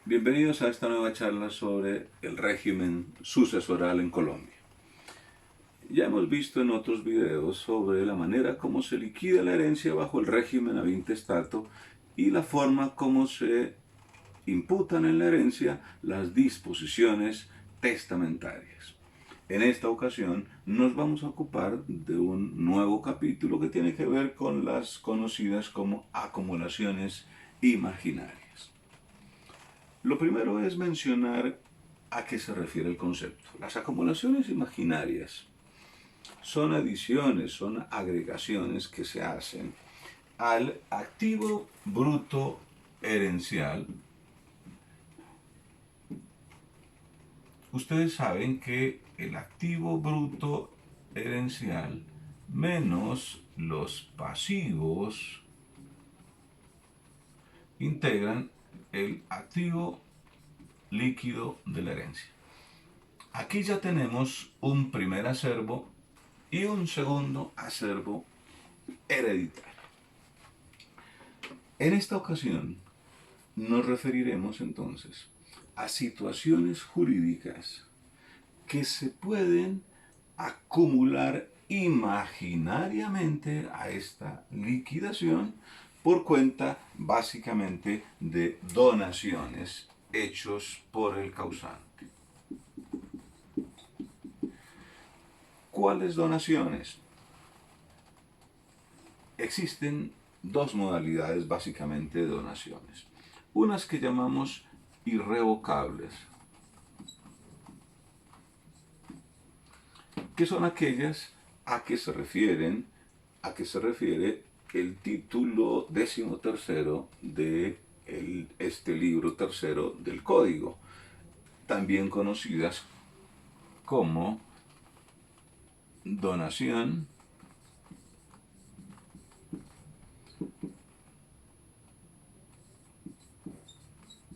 Bienvenidos a esta nueva charla sobre el régimen sucesoral en Colombia. Ya hemos visto en otros videos sobre la manera como se liquida la herencia bajo el régimen ab intestato y la forma como se imputan en la herencia las disposiciones testamentarias. En esta ocasión nos vamos a ocupar de un nuevo capítulo que tiene que ver con las conocidas como acumulaciones imaginarias. Lo primero es mencionar a qué se refiere el concepto. Las acumulaciones imaginarias son adiciones, son agregaciones que se hacen al activo bruto herencial. Ustedes saben que el activo bruto herencial menos los pasivos integran el activo líquido de la herencia. Aquí ya tenemos un primer acervo y un segundo acervo hereditario. En esta ocasión nos referiremos entonces a situaciones jurídicas que se pueden acumular imaginariamente a esta liquidación por cuenta básicamente de donaciones hechos por el causante. ¿Cuáles donaciones? Existen dos modalidades básicamente de donaciones. Unas que llamamos irrevocables, que son aquellas a que se refiere el título 13º de este libro tercero del Código, también conocidas como donación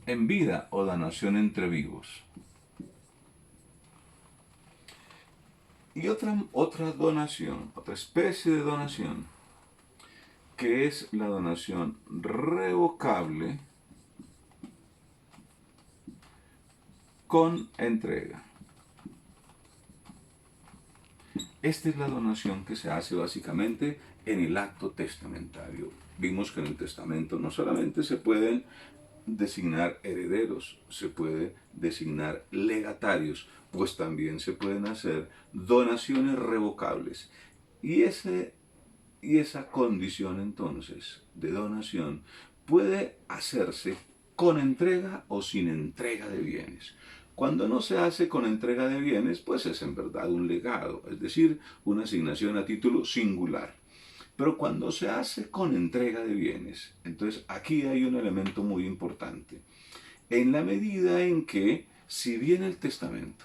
en vida o donación entre vivos. Y otra donación, otra especie de donación, que es la donación revocable con entrega. Esta es la donación que se hace básicamente en el acto testamentario. Vimos que en el testamento no solamente se pueden designar herederos, se puede designar legatarios, pues también se pueden hacer donaciones revocables. Y esa condición entonces de donación puede hacerse con entrega o sin entrega de bienes. Cuando no se hace con entrega de bienes, pues es en verdad un legado, es decir, una asignación a título singular. Pero cuando se hace con entrega de bienes, entonces aquí hay un elemento muy importante. En la medida en que, si bien el testamento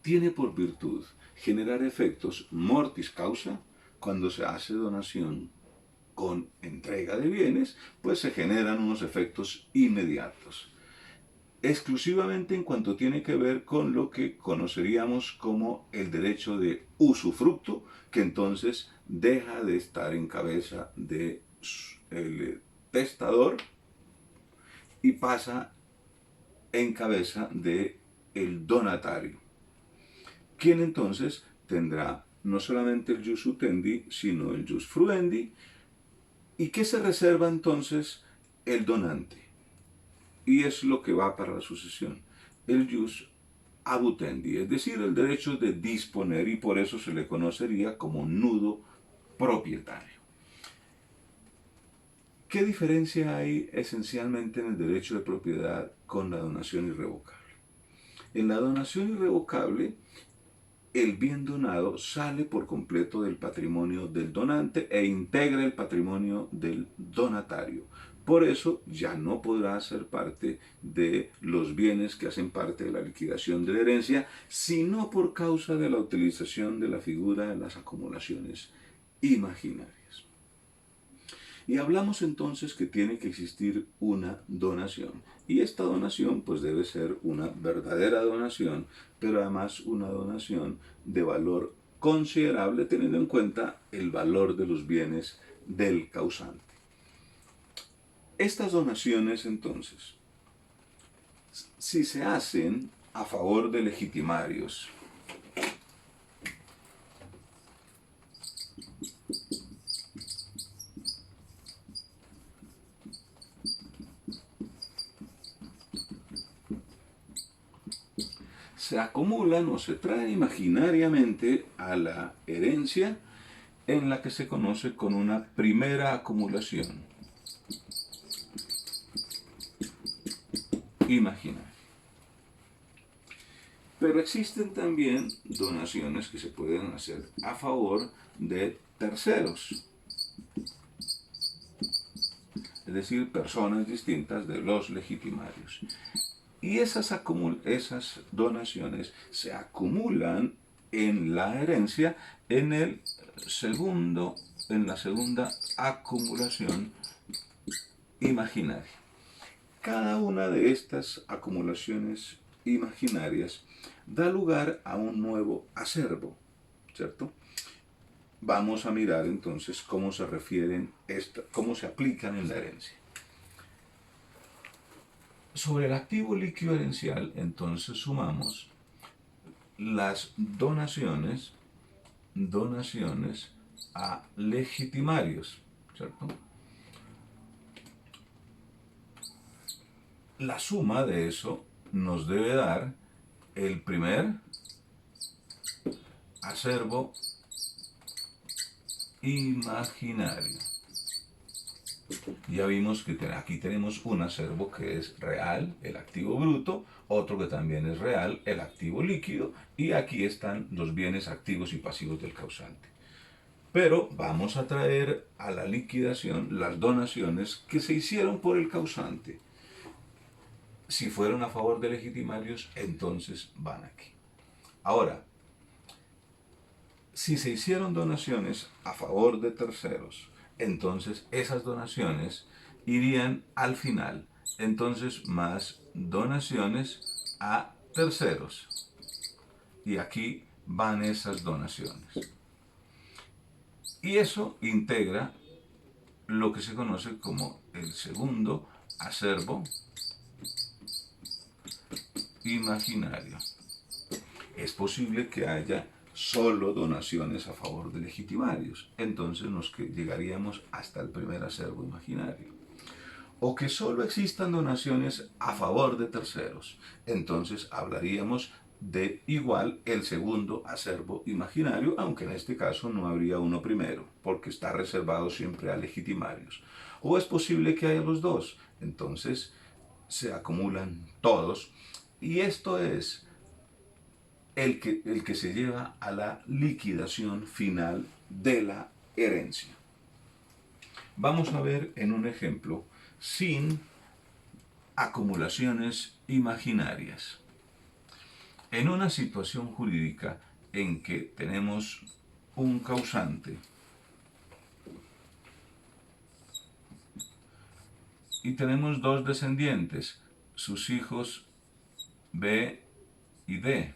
tiene por virtud generar efectos mortis causa, cuando se hace donación con entrega de bienes, pues se generan unos efectos inmediatos. Exclusivamente en cuanto tiene que ver con lo que conoceríamos como el derecho de usufructo, que entonces deja de estar en cabeza del testador y pasa en cabeza del donatario, quien entonces tendrá no solamente el jus utendi, sino el jus fruendi. ¿Y qué se reserva entonces el donante? Y es lo que va para la sucesión. El jus abutendi, es decir, el derecho de disponer, y por eso se le conocería como nudo propietario. ¿Qué diferencia hay esencialmente en el derecho de propiedad con la donación irrevocable? En la donación irrevocable, el bien donado sale por completo del patrimonio del donante e integra el patrimonio del donatario. Por eso ya no podrá ser parte de los bienes que hacen parte de la liquidación de la herencia, sino por causa de la utilización de la figura de las acumulaciones imaginarias. Y hablamos entonces que tiene que existir una donación. Y esta donación pues debe ser una verdadera donación, pero además una donación de valor considerable teniendo en cuenta el valor de los bienes del causante. Estas donaciones entonces Si se hacen a favor de legitimarios, se acumulan o se traen imaginariamente a la herencia en la que se conoce con una primera acumulación imaginaria. Pero existen también donaciones que se pueden hacer a favor de terceros, es decir, personas distintas de los legitimarios. Y esas donaciones se acumulan en la herencia en la segunda acumulación imaginaria. Cada una de estas acumulaciones imaginarias da lugar a un nuevo acervo, ¿cierto? Vamos a mirar entonces cómo se refieren, cómo se aplican en la herencia. Sobre el activo líquido herencial, entonces sumamos las donaciones a legitimarios, ¿cierto? La suma de eso nos debe dar el primer acervo imaginario. Ya vimos que aquí tenemos un acervo que es real, el activo bruto, otro que también es real, el activo líquido, y aquí están los bienes activos y pasivos del causante. Pero vamos a traer a la liquidación las donaciones que se hicieron por el causante. Si fueron a favor de legitimarios, entonces van aquí. Ahora, si se hicieron donaciones a favor de terceros, entonces esas donaciones irían al final. Entonces, más donaciones a terceros. Y aquí van esas donaciones. Y eso integra lo que se conoce como el segundo acervo imaginario. Es posible que haya solo donaciones a favor de legitimarios, entonces llegaríamos hasta el primer acervo imaginario. O que solo existan donaciones a favor de terceros, entonces hablaríamos de igual el segundo acervo imaginario, aunque en este caso no habría uno primero, porque está reservado siempre a legitimarios. O es posible que haya los dos, entonces se acumulan todos, y esto es el que se lleva a la liquidación final de la herencia. Vamos a ver en un ejemplo sin acumulaciones imaginarias. En una situación jurídica en que tenemos un causante y tenemos dos descendientes, sus hijos B y D,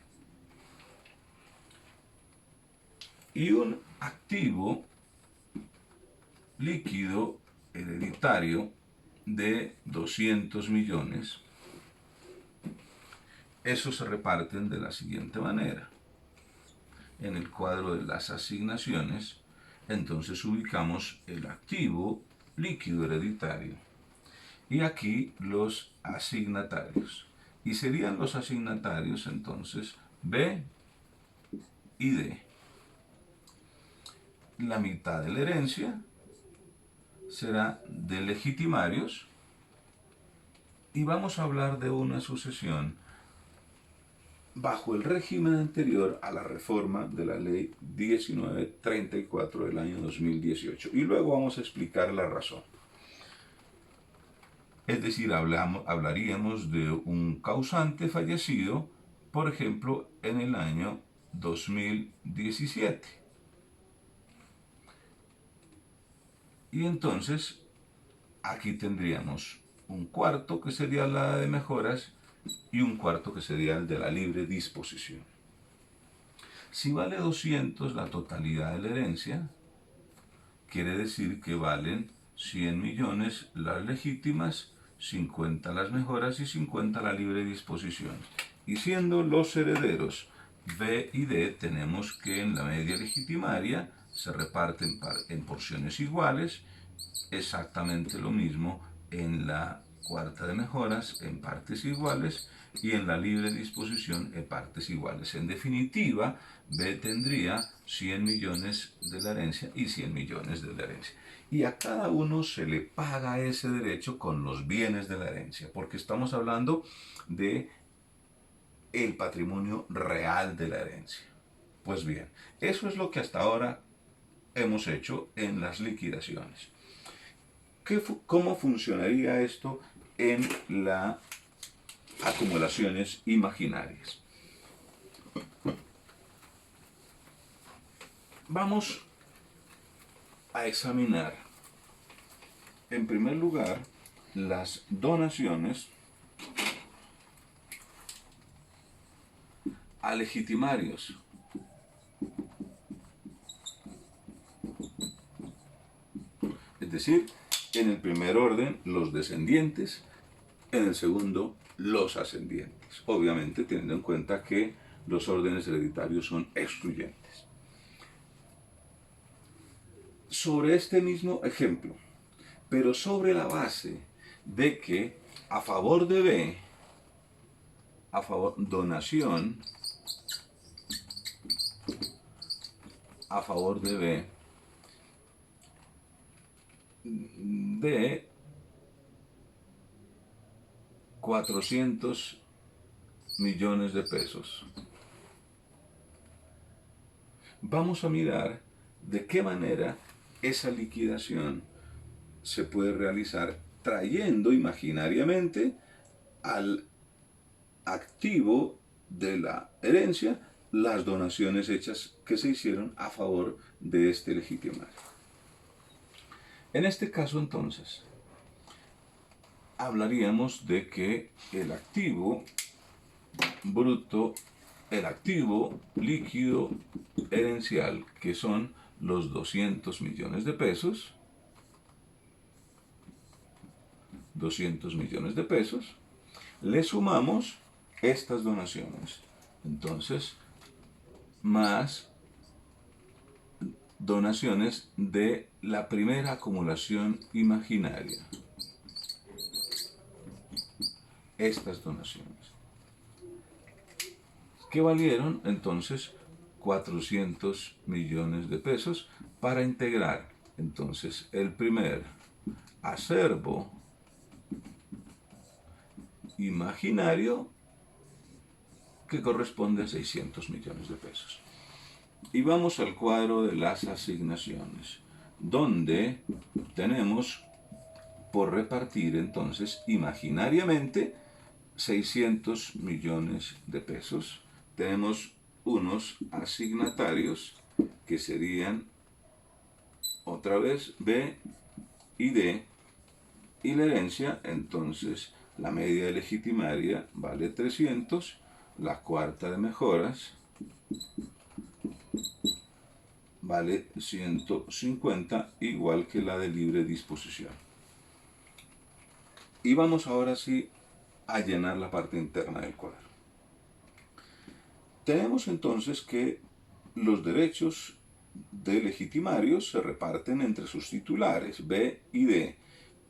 y un activo líquido hereditario de 200 millones, esos se reparten de la siguiente manera. En el cuadro de las asignaciones, entonces ubicamos el activo líquido hereditario y aquí los asignatarios. Y serían los asignatarios entonces B y D. La mitad de la herencia será de legitimarios y vamos a hablar de una sucesión bajo el régimen anterior a la reforma de la ley 1934 del año 2018. Y luego vamos a explicar la razón. Es decir, hablaríamos de un causante fallecido, por ejemplo, en el año 2017. Y entonces, aquí tendríamos un cuarto que sería la de mejoras y un cuarto que sería el de la libre disposición. Si vale 200 la totalidad de la herencia, quiere decir que valen 100 millones las legítimas 50 las mejoras y 50 la libre disposición. Y siendo los herederos B y D, tenemos que en la media legitimaria se reparten en porciones iguales, exactamente lo mismo en la cuarta de mejoras en partes iguales y en la libre disposición en partes iguales. En definitiva, B tendría 100 millones de la herencia y 100 millones de la herencia. Y a cada uno se le paga ese derecho con los bienes de la herencia, porque estamos hablando de el patrimonio real de la herencia. Pues bien, eso es lo que hasta ahora hemos hecho en las liquidaciones. ¿Cómo funcionaría esto en las acumulaciones imaginarias? Vamos a examinar, en primer lugar, las donaciones a legitimarios. Es decir, en el primer orden los descendientes, en el segundo los ascendientes. Obviamente teniendo en cuenta que los órdenes hereditarios son excluyentes. Sobre este mismo ejemplo, pero sobre la base de que a favor de B, donación a favor de B de 400 millones de pesos. Vamos a mirar de qué manera esa liquidación se puede realizar trayendo imaginariamente al activo de la herencia las donaciones hechas que se hicieron a favor de este legitimario. En este caso, entonces, hablaríamos de que el activo bruto, el activo líquido herencial, que son los 200 millones de pesos, 200 millones de pesos, le sumamos estas donaciones. Entonces, más donaciones de la primera acumulación imaginaria. Estas donaciones, que valieron entonces 400 millones de pesos para integrar entonces el primer acervo imaginario que corresponde a 600 millones de pesos. Y vamos al cuadro de las asignaciones, donde tenemos por repartir entonces imaginariamente 600 millones de pesos. Tenemos unos asignatarios que serían otra vez B y D, y la herencia, entonces la media legitimaria vale 300, la cuarta de mejoras vale 150, igual que la de libre disposición. Y vamos ahora sí a llenar la parte interna del cuadro. Tenemos entonces que los derechos de legitimarios se reparten entre sus titulares, B y D,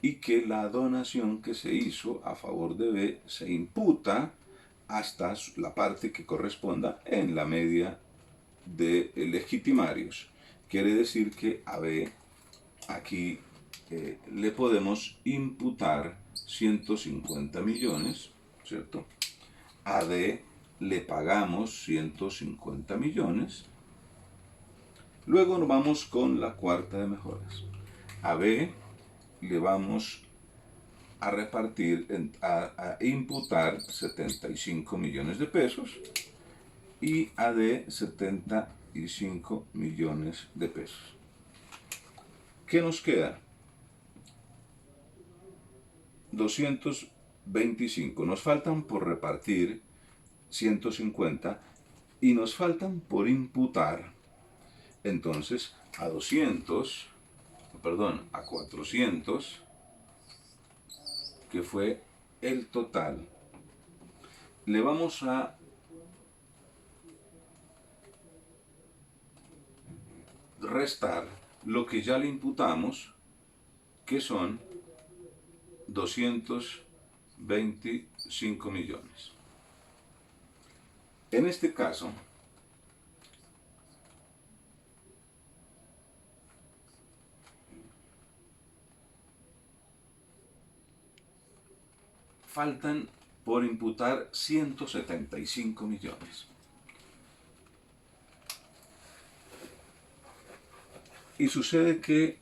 y que la donación que se hizo a favor de B se imputa hasta la parte que corresponda en la media de legitimarios. Quiere decir que a B aquí le podemos imputar 150 millones, ¿cierto? A D le pagamos 150 millones. Luego nos vamos con la cuarta de mejoras. A B le vamos a repartir, a imputar 75 millones de pesos y a D 75 millones de pesos. ¿Qué nos queda? 225. Nos faltan por repartir 150 y nos faltan por imputar. Entonces, a 400, que fue el total, le vamos a restar lo que ya le imputamos, que son 225 millones. En este caso, faltan por imputar 175 millones. Y sucede que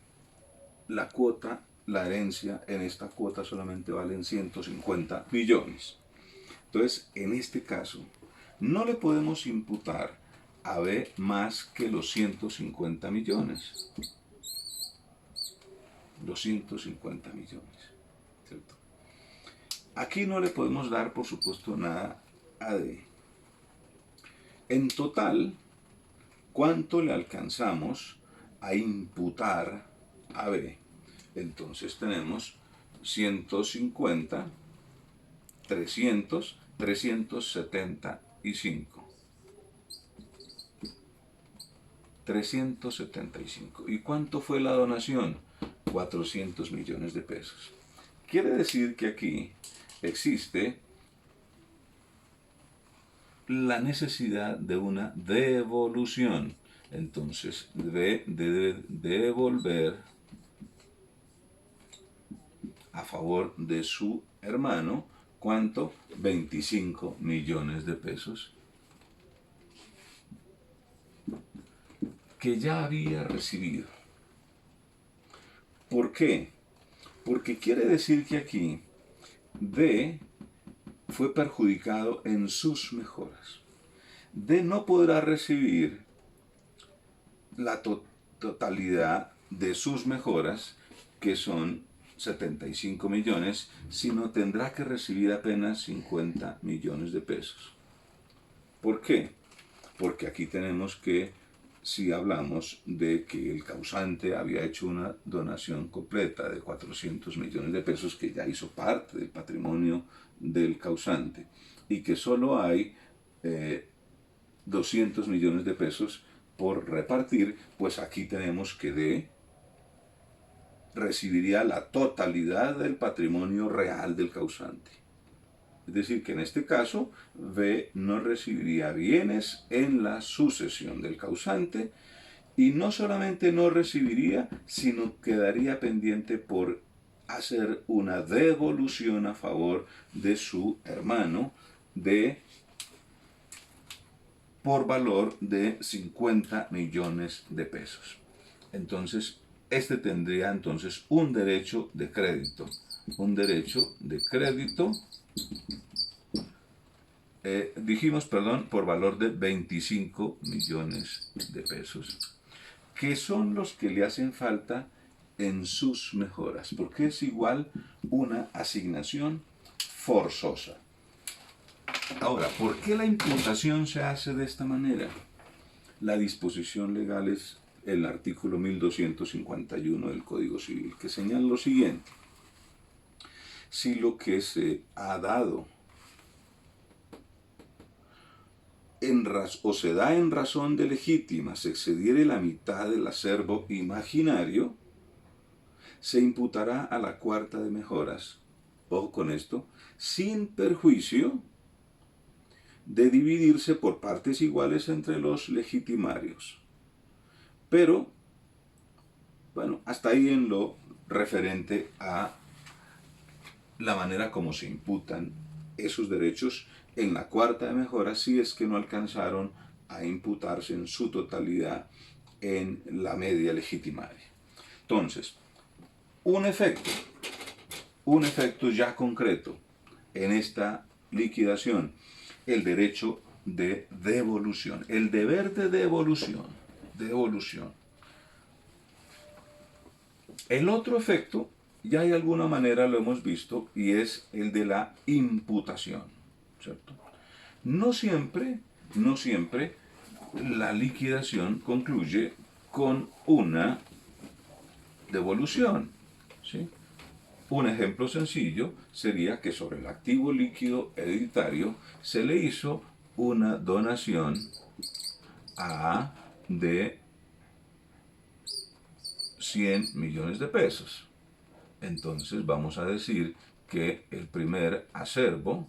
la cuota, la herencia en esta cuota solamente valen 150 millones. Entonces, en este caso, no le podemos imputar a B más que los 150 millones. Los 150 millones, ¿cierto? Aquí no le podemos dar, por supuesto, nada a D. En total, ¿cuánto le alcanzamos a imputar a B? Entonces tenemos 150, 300, 375. 375. ¿Y cuánto fue la donación? 400 millones de pesos. Quiere decir que aquí existe la necesidad de una devolución. Entonces, debe devolver a favor de su hermano, ¿cuánto? 25 millones de pesos que ya había recibido. ¿Por qué? Porque quiere decir que aquí D fue perjudicado en sus mejoras. D no podrá recibir la totalidad de sus mejoras, que son 75 millones, sino tendrá que recibir apenas 50 millones de pesos. ¿Por qué? Porque aquí tenemos que, si hablamos de que el causante había hecho una donación completa de 400 millones de pesos, que ya hizo parte del patrimonio del causante, y que solo hay 200 millones de pesos por repartir, pues aquí tenemos que D recibiría la totalidad del patrimonio real del causante. Es decir, que en este caso, B no recibiría bienes en la sucesión del causante, y no solamente no recibiría, sino quedaría pendiente por hacer una devolución a favor de su hermano por valor de 50 millones de pesos. Entonces, este tendría entonces un derecho de crédito. Un derecho de crédito, por valor de 25 millones de pesos, que son los que le hacen falta en sus mejoras, porque es igual una asignación forzosa. Ahora, ¿por qué la imputación se hace de esta manera? La disposición legal es el artículo 1251 del Código Civil, que señala lo siguiente: si lo que se ha dado o se da en razón de legítima se excediere la mitad del acervo imaginario, se imputará a la cuarta de mejoras, ojo con esto, sin perjuicio de dividirse por partes iguales entre los legitimarios. Pero, bueno, hasta ahí en lo referente a la manera como se imputan esos derechos en la cuarta de mejora, si es que no alcanzaron a imputarse en su totalidad en la media legitimaria. Entonces, un efecto ya concreto en esta liquidación, el derecho de devolución, el deber de devolución. El otro efecto, ya de alguna manera lo hemos visto, y es el de la imputación, ¿cierto? No siempre la liquidación concluye con una devolución, ¿sí? Un ejemplo sencillo sería que sobre el activo líquido hereditario se le hizo una donación a de 100 millones de pesos. Entonces vamos a decir que el primer acervo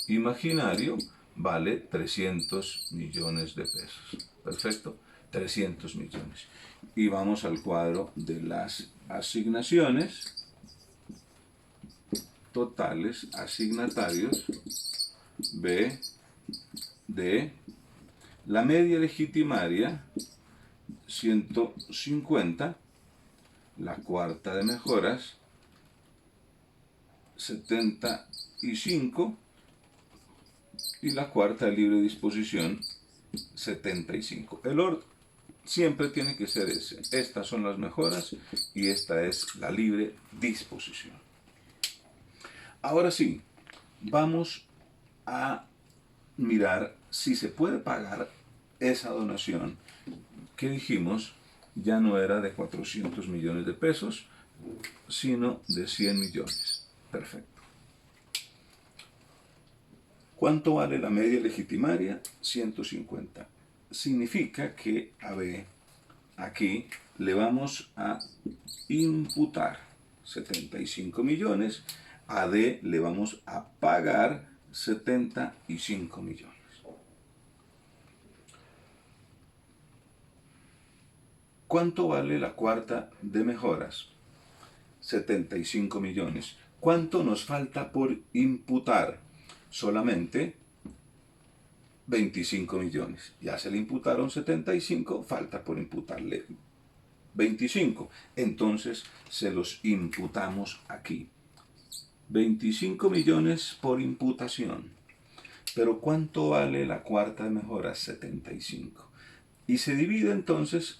imaginario vale 300 millones de pesos. Perfecto, 300 millones. Y vamos al cuadro de las asignaciones totales, asignatarios, B, D, la media legitimaria, 150, la cuarta de mejoras, 75, y la cuarta de libre disposición, 75. El orden siempre tiene que ser ese. Estas son las mejoras y esta es la libre disposición. Ahora sí, vamos a mirar si se puede pagar esa donación que dijimos ya no era de 400 millones de pesos, sino de 100 millones. Perfecto. ¿Cuánto vale la media legitimaria? 150. Significa que a B, aquí le vamos a imputar 75 millones, a D le vamos a pagar 75 millones. ¿Cuánto vale la cuarta de mejoras? 75 millones. ¿Cuánto nos falta por imputar? Solamente 25 millones. Ya se le imputaron 75, falta por imputarle 25. Entonces se los imputamos aquí. 25 millones por imputación. Pero ¿cuánto vale la cuarta de mejoras? 75. Y se divide entonces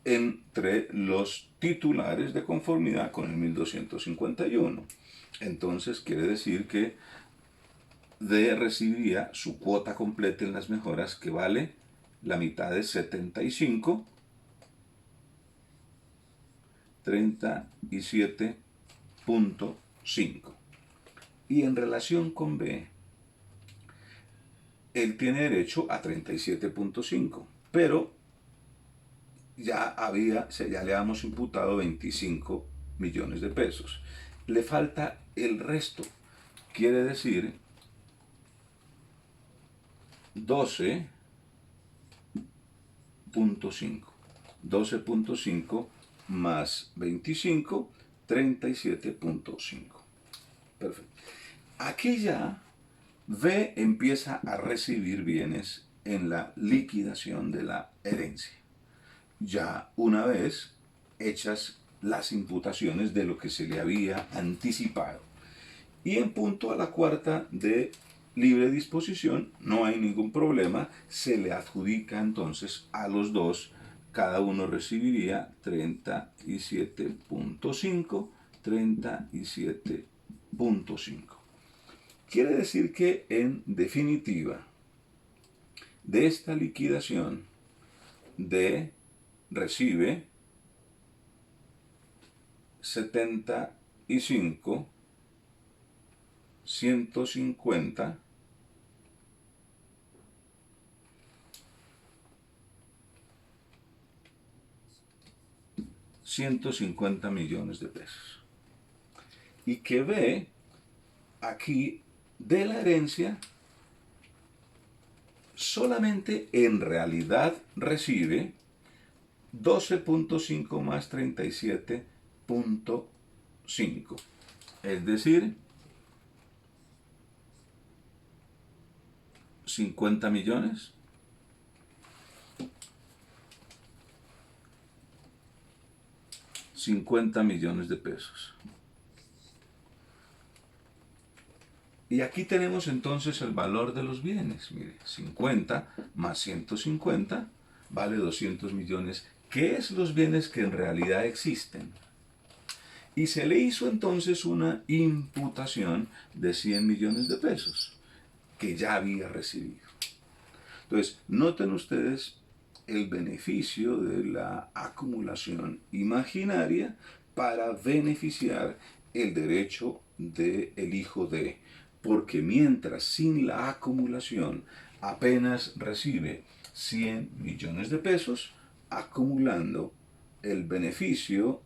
entre los titulares de conformidad con el 1251. Entonces quiere decir que D recibiría su cuota completa en las mejoras, que vale la mitad de 75, 37.5. Y en relación con B, él tiene derecho a 37.5, pero ya le habíamos imputado 25 millones de pesos. Le falta el resto. Quiere decir 12.5. 12.5 más 25, 37.5. Perfecto. Aquí ya B empieza a recibir bienes en la liquidación de la herencia. Ya una vez hechas las imputaciones de lo que se le había anticipado. Y en punto a la cuarta de libre disposición no hay ningún problema, se le adjudica entonces a los dos, cada uno recibiría 37.5, 37.5. Quiere decir que en definitiva de esta liquidación D recibe 75, 150, 150 millones de pesos. Y que B, aquí, de la herencia, solamente en realidad recibe 12.5 más 37.5. Es decir, 50 millones. $50 millones de pesos. Y aquí tenemos entonces el valor de los bienes. Mire, 50 más 150 vale 200 millones. ¿Qué es los bienes que en realidad existen? Y se le hizo entonces una imputación de 100 millones de pesos que ya había recibido. Entonces, noten ustedes el beneficio de la acumulación imaginaria para beneficiar el derecho del hijo de, porque mientras sin la acumulación apenas recibe 100 millones de pesos, acumulando el beneficio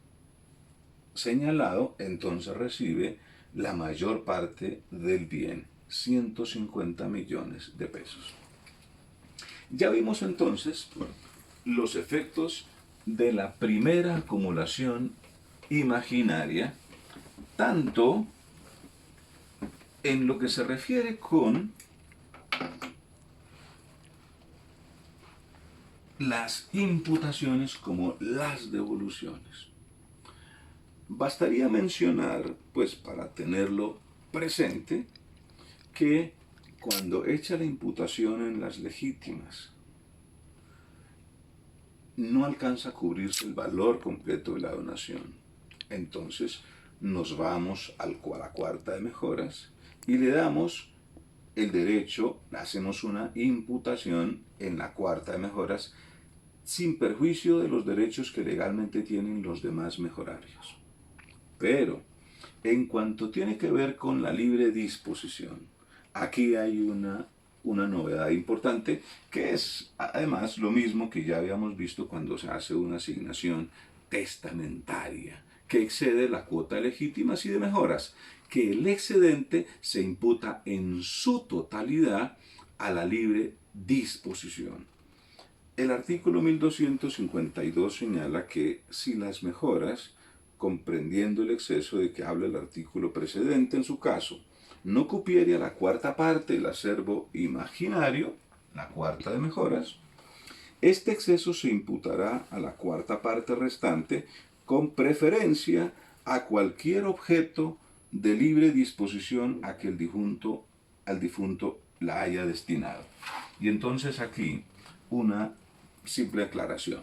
señalado, entonces recibe la mayor parte del bien, 150 millones de pesos. Ya vimos entonces los efectos de la primera acumulación imaginaria, tanto en lo que se refiere con las imputaciones como las devoluciones. Bastaría mencionar, pues para tenerlo presente, que cuando echa la imputación en las legítimas, no alcanza a cubrirse el valor completo de la donación. Entonces nos vamos a la cuarta de mejoras y le damos el derecho, hacemos una imputación en la cuarta de mejoras sin perjuicio de los derechos que legalmente tienen los demás mejorarios. Pero en cuanto tiene que ver con la libre disposición, aquí hay una novedad importante, que es además lo mismo que ya habíamos visto cuando se hace una asignación testamentaria, que excede la cuota de legítimas y de mejoras, que el excedente se imputa en su totalidad a la libre disposición. El artículo 1252 señala que si las mejoras, comprendiendo el exceso de que habla el artículo precedente en su caso, no cupiere a la cuarta parte del acervo imaginario, la cuarta de mejoras, este exceso se imputará a la cuarta parte restante con preferencia a cualquier objeto de libre disposición a que al difunto la haya destinado. Y entonces aquí una simple aclaración.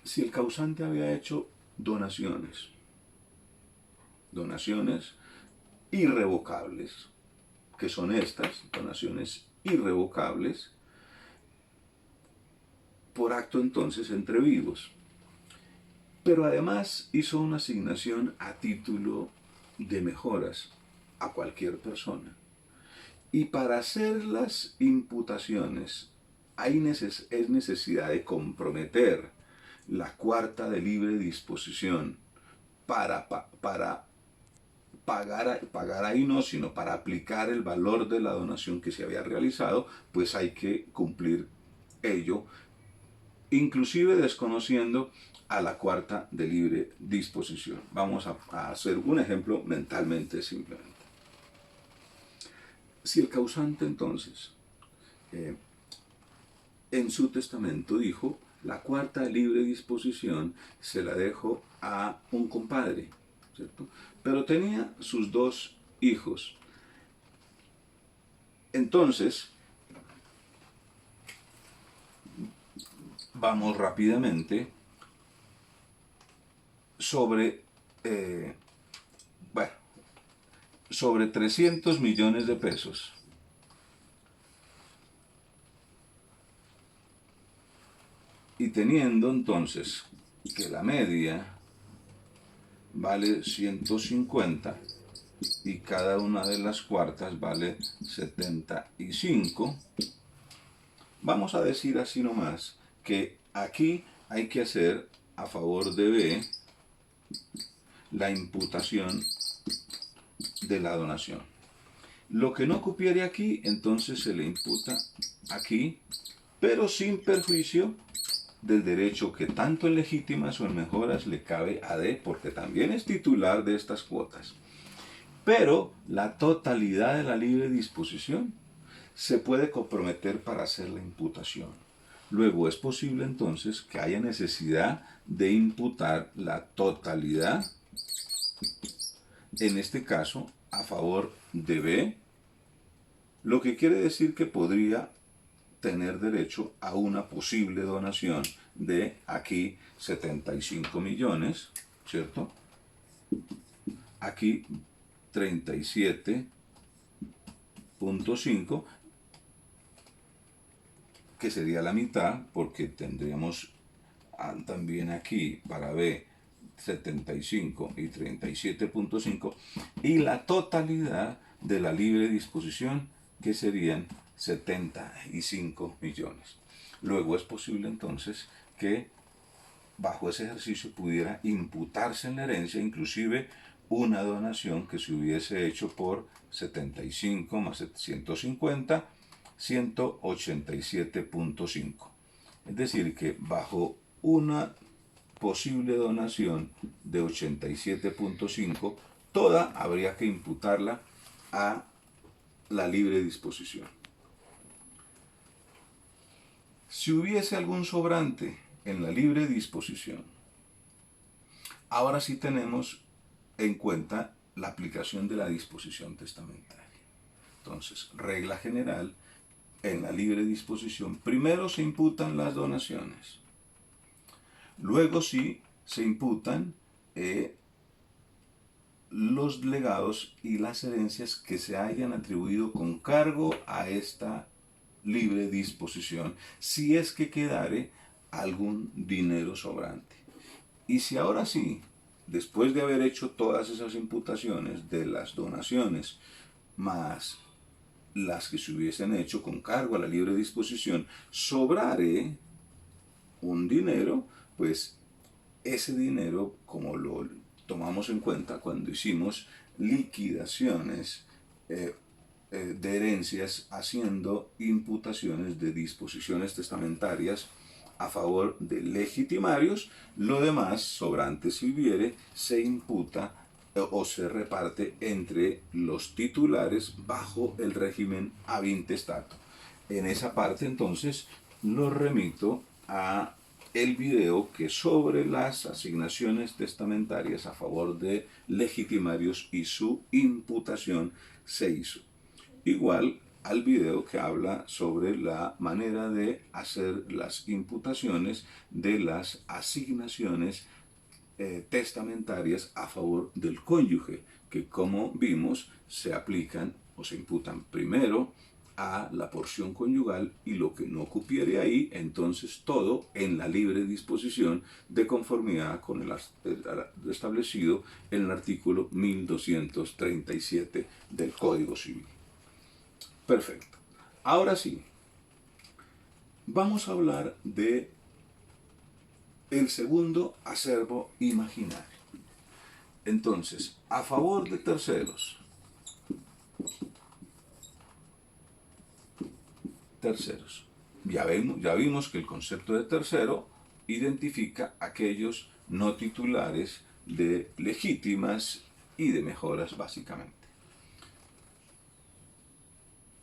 Si el causante había hecho donaciones irrevocables, que son estas, donaciones irrevocables, por acto entonces entre vivos, pero además hizo una asignación a título de mejoras a cualquier persona. Y para hacer las imputaciones es necesidad de comprometer la cuarta de libre disposición para pagar ahí no, sino para aplicar el valor de la donación que se había realizado, pues hay que cumplir ello, inclusive desconociendo a la cuarta de libre disposición. Vamos a hacer un ejemplo mentalmente simplemente. Si el causante entonces en su testamento dijo, la cuarta de libre disposición se la dejo a un compadre, ¿cierto? Pero tenía sus dos hijos. Entonces, vamos rápidamente sobre, sobre 300 millones de pesos. Y teniendo entonces que la media vale 150 y cada una de las cuartas vale 75, vamos a decir así nomás que aquí hay que hacer a favor de B la imputación de la donación. Lo que no cupiere aquí, entonces se le imputa aquí, pero sin perjuicio del derecho que tanto en legítimas o en mejoras le cabe a D, porque también es titular de estas cuotas. Pero la totalidad de la libre disposición se puede comprometer para hacer la imputación. Luego es posible entonces que haya necesidad de imputar la totalidad, en este caso, a favor de B, lo que quiere decir que podría tener derecho a una posible donación de aquí 75 millones, ¿cierto? Aquí 37.5, que sería la mitad, porque tendríamos también aquí para B 75 y 37.5, y la totalidad de la libre disposición, que serían 75 millones. Luego es posible entonces que bajo ese ejercicio pudiera imputarse en la herencia inclusive una donación que se hubiese hecho por 75 más 750, 187.5. Es decir, que bajo una posible donación de 87.5, toda habría que imputarla a la libre disposición. Si hubiese algún sobrante en la libre disposición, ahora sí tenemos en cuenta la aplicación de la disposición testamentaria. Entonces, regla general, en la libre disposición, primero se imputan las donaciones, luego sí se imputan los legados y las herencias que se hayan atribuido con cargo a esta libre disposición, si es que quedare algún dinero sobrante. Y si ahora sí, después de haber hecho todas esas imputaciones de las donaciones, más las que se hubiesen hecho con cargo a la libre disposición, sobrare un dinero, pues ese dinero, como lo tomamos en cuenta cuando hicimos liquidaciones de herencias haciendo imputaciones de disposiciones testamentarias a favor de legitimarios, lo demás, sobrante si hubiere, se imputa o se reparte entre los titulares bajo el régimen ab intestato. En esa parte entonces lo remito a el video que sobre las asignaciones testamentarias a favor de legitimarios y su imputación se hizo. Igual al video que habla sobre la manera de hacer las imputaciones de las asignaciones testamentarias a favor del cónyuge, que como vimos se aplican o se imputan primero a la porción conyugal y lo que no cupiere ahí, entonces todo en la libre disposición de conformidad con el establecido en el artículo 1237 del Código Civil. Perfecto. Ahora sí, vamos a hablar de el segundo acervo imaginario. Entonces, a favor de terceros. Ya vimos que el concepto de tercero identifica aquellos no titulares de legítimas y de mejoras básicamente.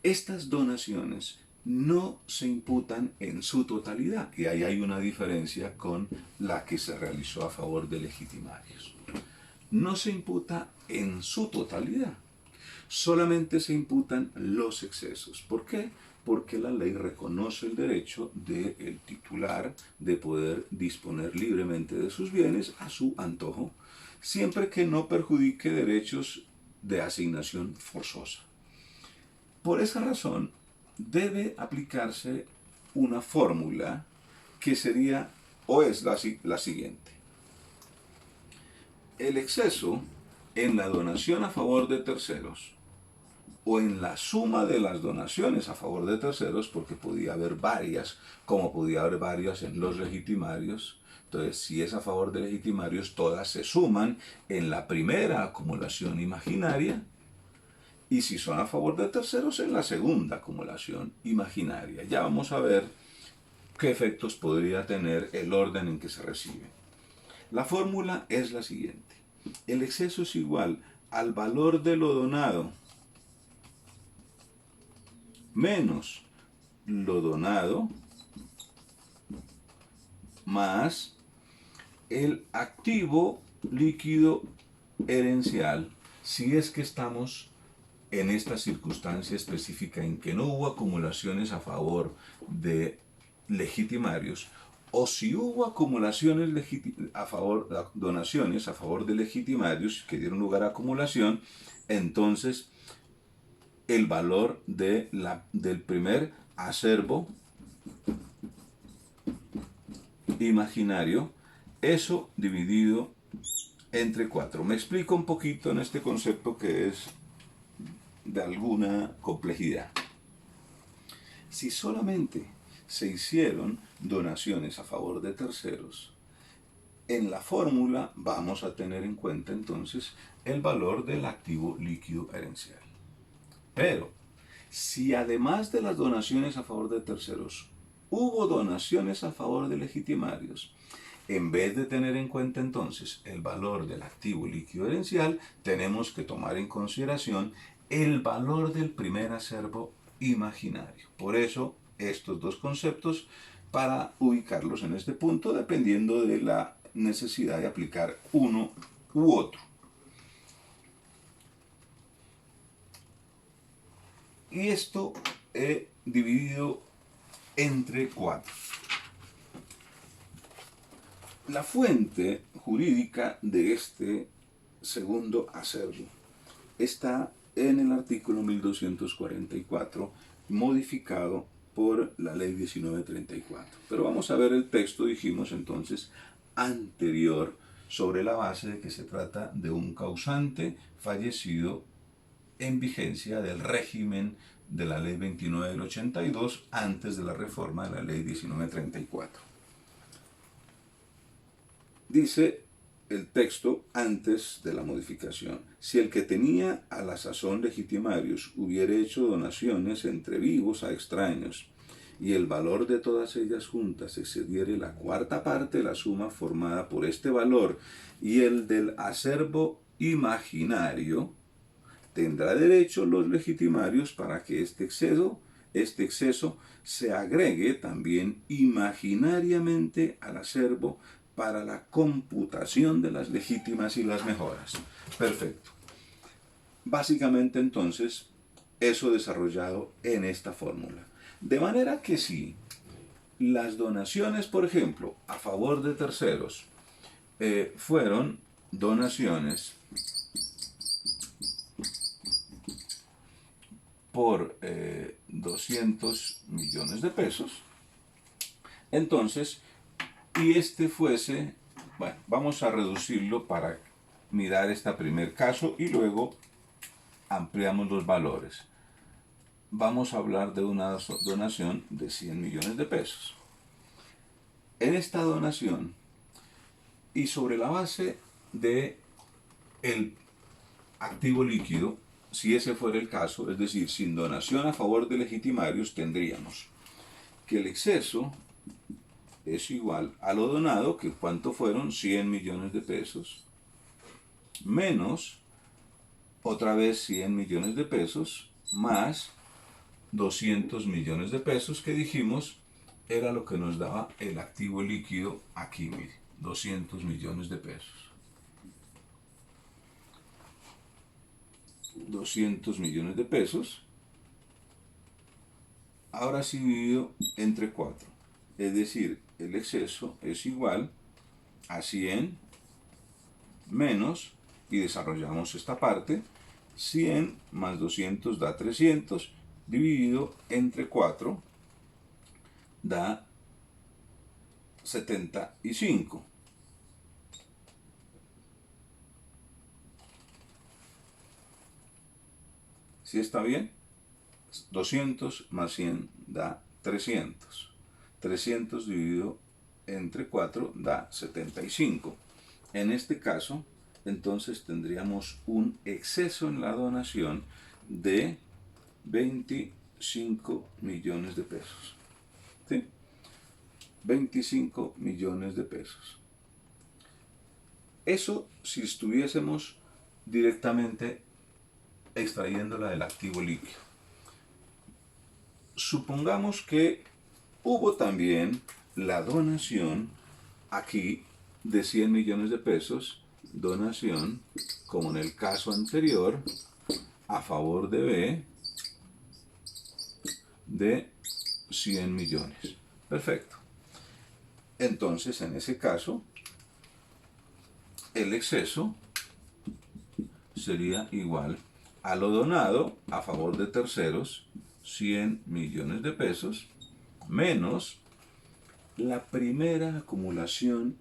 Estas donaciones no se imputan en su totalidad, y ahí hay una diferencia con la que se realizó a favor de legitimarios. No se imputa en su totalidad, solamente se imputan los excesos. ¿Por qué? Porque la ley reconoce el derecho del titular de poder disponer libremente de sus bienes a su antojo, siempre que no perjudique derechos de asignación forzosa. Por esa razón, debe aplicarse una fórmula que sería o es la siguiente. El exceso en la donación a favor de terceros o en la suma de las donaciones a favor de terceros, porque podía haber varias, como podía haber varias en los legitimarios. Entonces, si es a favor de legitimarios, todas se suman en la primera acumulación imaginaria, y si son a favor de terceros, en la segunda acumulación imaginaria. Ya vamos a ver qué efectos podría tener el orden en que se reciben. La fórmula es la siguiente. El exceso es igual al valor de lo donado menos lo donado más el activo líquido herencial, si es que estamos en esta circunstancia específica en que no hubo acumulaciones a favor de legitimarios, o si hubo acumulaciones donaciones a favor de legitimarios que dieron lugar a acumulación, entonces el valor del primer acervo imaginario, eso dividido entre 4. Me explico un poquito en este concepto que es de alguna complejidad. Si solamente se hicieron donaciones a favor de terceros, en la fórmula vamos a tener en cuenta entonces el valor del activo líquido herencial. Pero, si además de las donaciones a favor de terceros, hubo donaciones a favor de legitimarios, en vez de tener en cuenta entonces el valor del activo líquido herencial, tenemos que tomar en consideración el valor del primer acervo imaginario. Por eso, estos dos conceptos, para ubicarlos en este punto, dependiendo de la necesidad de aplicar uno u otro. Y esto he dividido entre 4. La fuente jurídica de este segundo acervo está en el artículo 1244, modificado por la ley 1934. Pero vamos a ver el texto, dijimos entonces, anterior, sobre la base de que se trata de un causante fallecido en vigencia del régimen de la ley 29 del 82, antes de la reforma de la ley 1934. Dice el texto antes de la modificación: si el que tenía a la sazón legitimarios hubiera hecho donaciones entre vivos a extraños, y el valor de todas ellas juntas excediere la cuarta parte de la suma formada por este valor y el del acervo imaginario, tendrá derecho los legitimarios para que este exceso se agregue también imaginariamente al acervo para la computación de las legítimas y las mejoras. Perfecto. Básicamente entonces, eso desarrollado en esta fórmula. De manera que si las donaciones, por ejemplo, a favor de terceros, fueron donaciones por 200 millones de pesos, entonces, y este fuese, bueno, vamos a reducirlo para mirar este primer caso y luego ampliamos los valores. Vamos a hablar de una donación de 100 millones de pesos. En esta donación, y sobre la base de el activo líquido, si ese fuera el caso, es decir, sin donación a favor de legitimarios, tendríamos que el exceso es igual a lo donado, que ¿cuánto fueron? 100 millones de pesos, menos otra vez 100 millones de pesos, más 200 millones de pesos que dijimos era lo que nos daba el activo líquido aquí, mire, 200 millones de pesos. 200 millones de pesos, ahora sí dividido entre 4, es decir, el exceso es igual a 100 menos, y desarrollamos esta parte, 100 más 200 da 300, dividido entre 4 da 75. ¿Sí está bien? 200 más 100 da 300. 300 dividido entre 4 da 75. En este caso, entonces tendríamos un exceso en la donación de 25 millones de pesos. ¿Sí? 25 millones de pesos. Eso si estuviésemos directamente extrayéndola del activo líquido. Supongamos que hubo también la donación aquí de 100 millones de pesos, donación, como en el caso anterior, a favor de B, de 100 millones. Perfecto. Entonces, en ese caso, el exceso sería igual a lo donado a favor de terceros, 100 millones de pesos, menos la primera acumulación,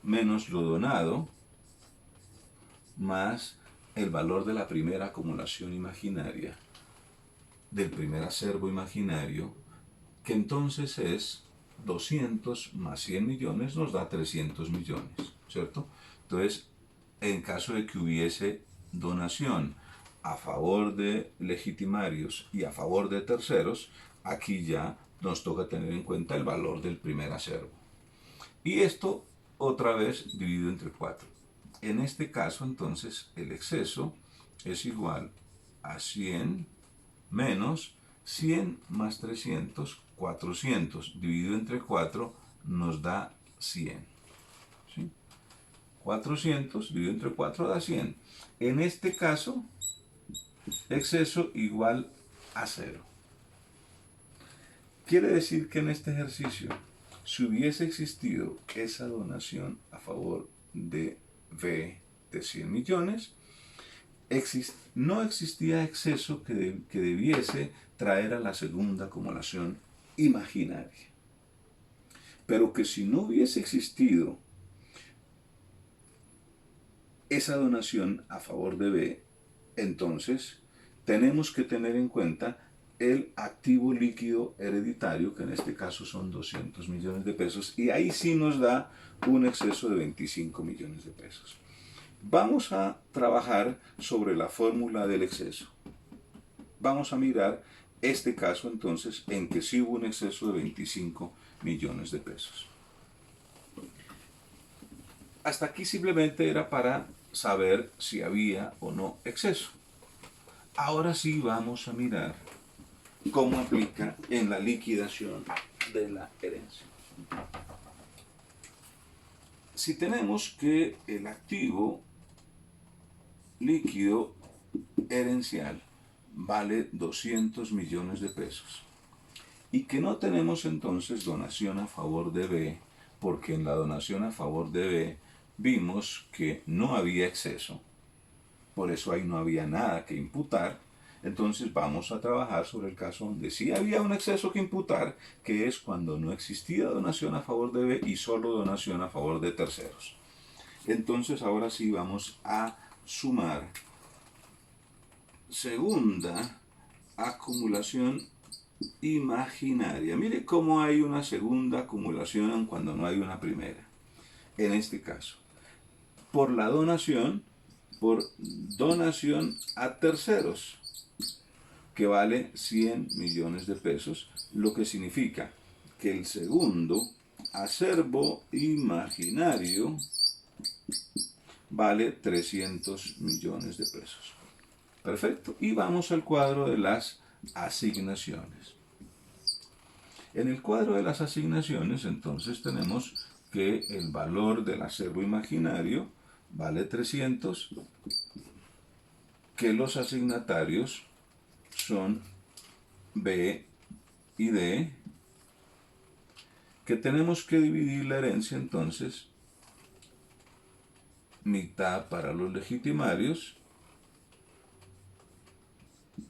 menos lo donado, más el valor de la primera acumulación imaginaria, del primer acervo imaginario, que entonces es 200 más 100 millones nos da 300 millones, ¿cierto? Entonces, en caso de que hubiese donación a favor de legitimarios y a favor de terceros, aquí ya nos toca tener en cuenta el valor del primer acervo. Y esto otra vez dividido entre 4. En este caso, entonces, el exceso es igual a 100 menos 100 más 300, 400, dividido entre 4 nos da 100. ¿Sí? 400 dividido entre 4 da 100. En este caso, exceso igual a 0. Quiere decir que en este ejercicio, si hubiese existido esa donación a favor de B de 100 millones, no existía exceso que debiese traer a la segunda acumulación imaginaria. Pero que si no hubiese existido esa donación a favor de B, entonces tenemos que tener en cuenta el activo líquido hereditario, que en este caso son 200 millones de pesos, y ahí sí nos da un exceso de 25 millones de pesos. Vamos a trabajar sobre la fórmula del exceso. Vamos a mirar este caso entonces en que sí hubo un exceso de 25 millones de pesos. Hasta aquí simplemente era para saber si había o no exceso. Ahora sí vamos a mirar cómo aplica en la liquidación de la herencia. Si tenemos que el activo líquido herencial vale 200 millones de pesos y que no tenemos entonces donación a favor de B, porque en la donación a favor de B vimos que no había exceso, por eso ahí no había nada que imputar. Entonces vamos a trabajar sobre el caso donde sí había un exceso que imputar, que es cuando no existía donación a favor de B y solo donación a favor de terceros. Entonces ahora sí vamos a sumar segunda acumulación imaginaria. Mire cómo hay una segunda acumulación cuando no hay una primera. En este caso, por donación a terceros, que vale 100 millones de pesos, lo que significa que el segundo acervo imaginario vale 300 millones de pesos. Perfecto. Y vamos al cuadro de las asignaciones. En el cuadro de las asignaciones, entonces, tenemos que el valor del acervo imaginario vale 300, que los asignatarios son B y D, que tenemos que dividir la herencia, entonces, mitad para los legitimarios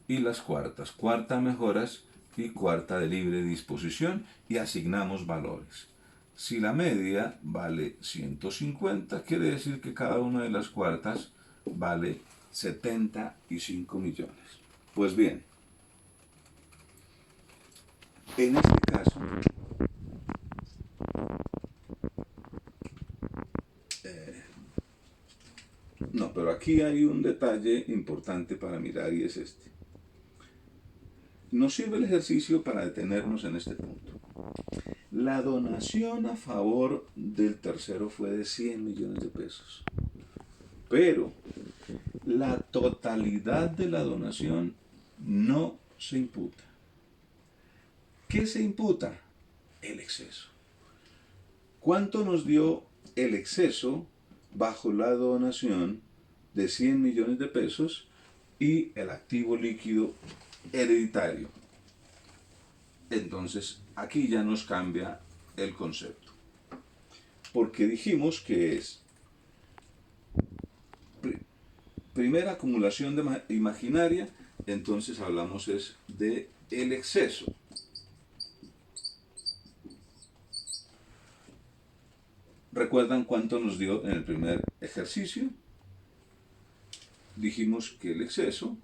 y las cuartas, cuarta mejoras y cuarta de libre disposición, y asignamos valores. Si la media vale 150, quiere decir que cada una de las cuartas vale 75 millones. Pues bien, en este caso, no, pero aquí hay un detalle importante para mirar y es este. Nos sirve el ejercicio para detenernos en este punto. La donación a favor del tercero fue de 100 millones de pesos, pero la totalidad de la donación no se imputa. ¿Qué se imputa? El exceso. ¿Cuánto nos dio el exceso bajo la donación de 100 millones de pesos y el activo líquido hereditario? Entonces, aquí ya nos cambia el concepto, porque dijimos que es primera acumulación imaginaria, entonces hablamos es de el exceso. ¿Recuerdan cuánto nos dio en el primer ejercicio? Dijimos que el exceso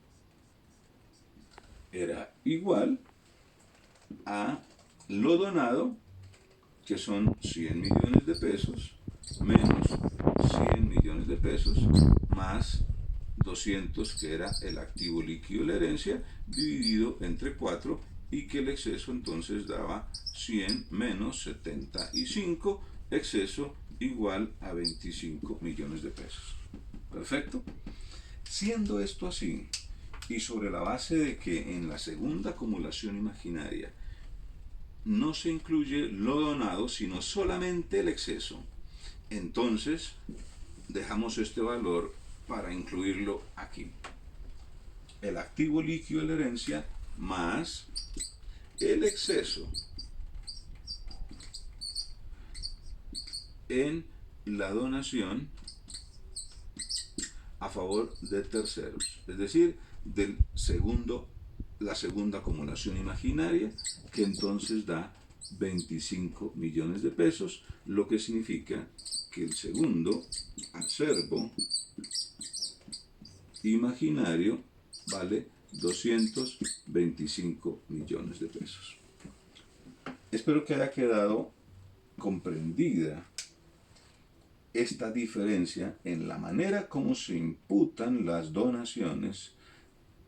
era igual a lo donado, que son 100 millones de pesos, menos 100 millones de pesos, más 200, que era el activo líquido de la herencia, dividido entre 4, y que el exceso entonces daba 100 menos 75, exceso igual a 25 millones de pesos. Perfecto. Siendo esto así, y sobre la base de que en la segunda acumulación imaginaria no se incluye lo donado, sino solamente el exceso, entonces dejamos este valor para incluirlo aquí. El activo líquido de la herencia más el exceso en la donación a favor de terceros, es decir, la segunda acumulación imaginaria, que entonces da 25 millones de pesos, lo que significa que el segundo acervo imaginario vale 225 millones de pesos. Espero que haya quedado comprendida esta diferencia en la manera como se imputan las donaciones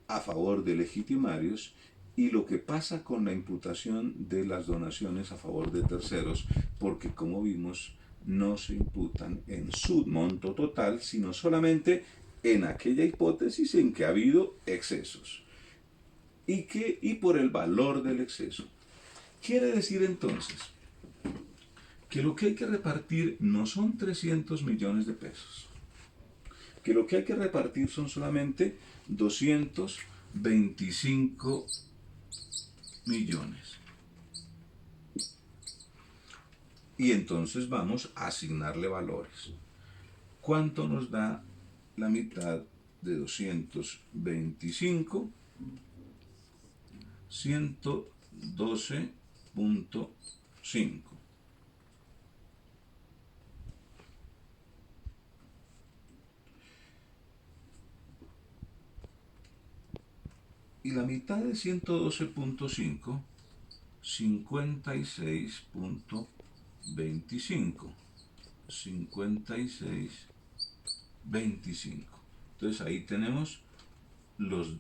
a favor de legitimarios y lo que pasa con la imputación de las donaciones a favor de terceros, porque como vimos no se imputan en su monto total, sino solamente en aquella hipótesis en que ha habido excesos y por el valor del exceso. Quiere decir entonces que lo que hay que repartir no son 300 millones de pesos, que lo que hay que repartir son solamente 225 millones. Y entonces vamos a asignarle valores. ¿Cuánto nos da la mitad de 225? 112.5. Y la mitad de 112.5, 56.25. 56.25. Entonces ahí tenemos los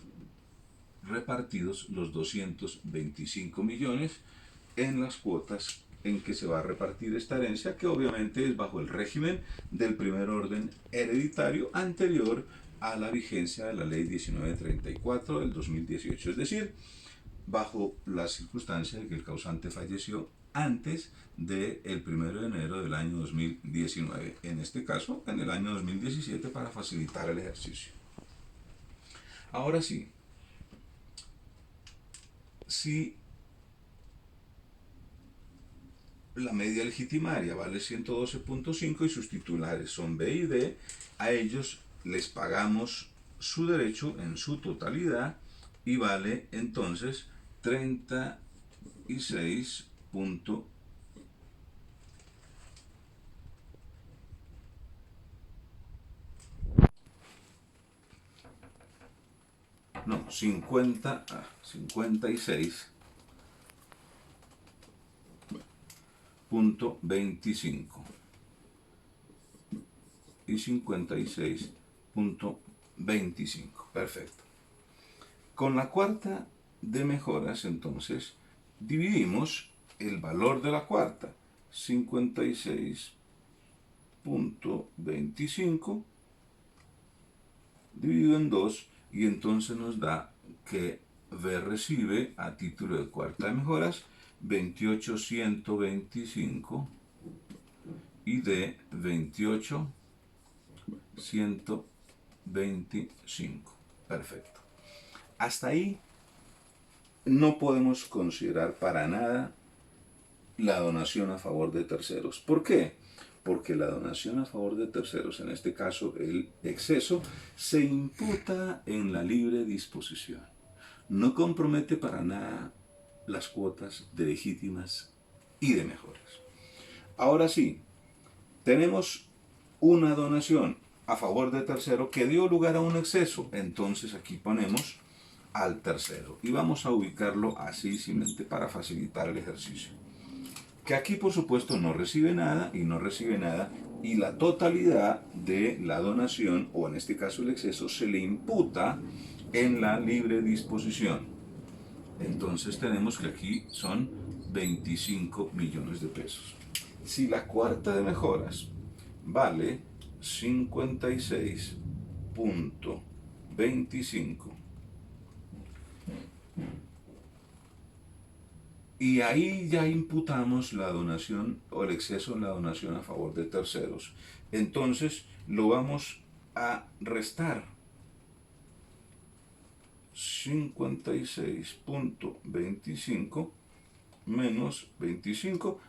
repartidos los 225 millones en las cuotas en que se va a repartir esta herencia, que obviamente es bajo el régimen del primer orden hereditario anterior a la vigencia de la ley 1934 del 2018, es decir, bajo la circunstancia de que el causante falleció antes del 1 de enero del año 2019, en este caso en el año 2017, para facilitar el ejercicio. Ahora sí, si la media legitimaria vale 112.5 y sus titulares son B y D, a ellos les pagamos su derecho en su totalidad y vale entonces 36. No, 56.25 y 56.25. Perfecto. Con la cuarta de mejoras, entonces, dividimos el valor de la cuarta, 56.25, dividido en 2, y entonces nos da que B recibe a título de cuarta de mejoras 28.125 y D 28.125. Perfecto. Hasta ahí no podemos considerar para nada la donación a favor de terceros. ¿Por qué? Porque la donación a favor de terceros, en este caso el exceso, se imputa en la libre disposición. No compromete para nada las cuotas de legítimas y de mejoras. Ahora sí, tenemos una donación a favor de tercero que dio lugar a un exceso. Entonces aquí ponemos al tercero y vamos a ubicarlo así simplemente para facilitar el ejercicio. Que aquí por supuesto no recibe nada y no recibe nada, y la totalidad de la donación, o en este caso el exceso, se le imputa en la libre disposición. Entonces tenemos que aquí son 25 millones de pesos. Si la cuarta de mejoras vale 56.25 y ahí ya imputamos la donación o el exceso en la donación a favor de terceros, entonces lo vamos a restar. 56.25 menos 25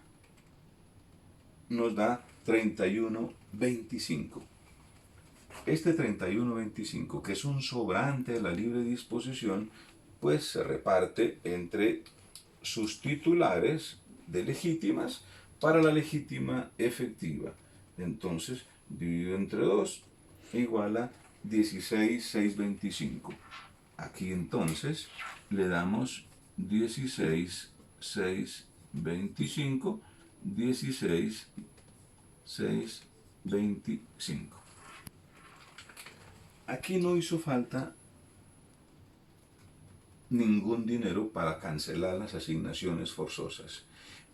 nos da 31.25. Este 31.25, que es un sobrante de la libre disposición, pues se reparte entre sus titulares de legítimas para la legítima efectiva. Entonces, dividido entre 2 igual a 16.625. Aquí entonces le damos 16.625, 16.625. Aquí no hizo falta ningún dinero para cancelar las asignaciones forzosas.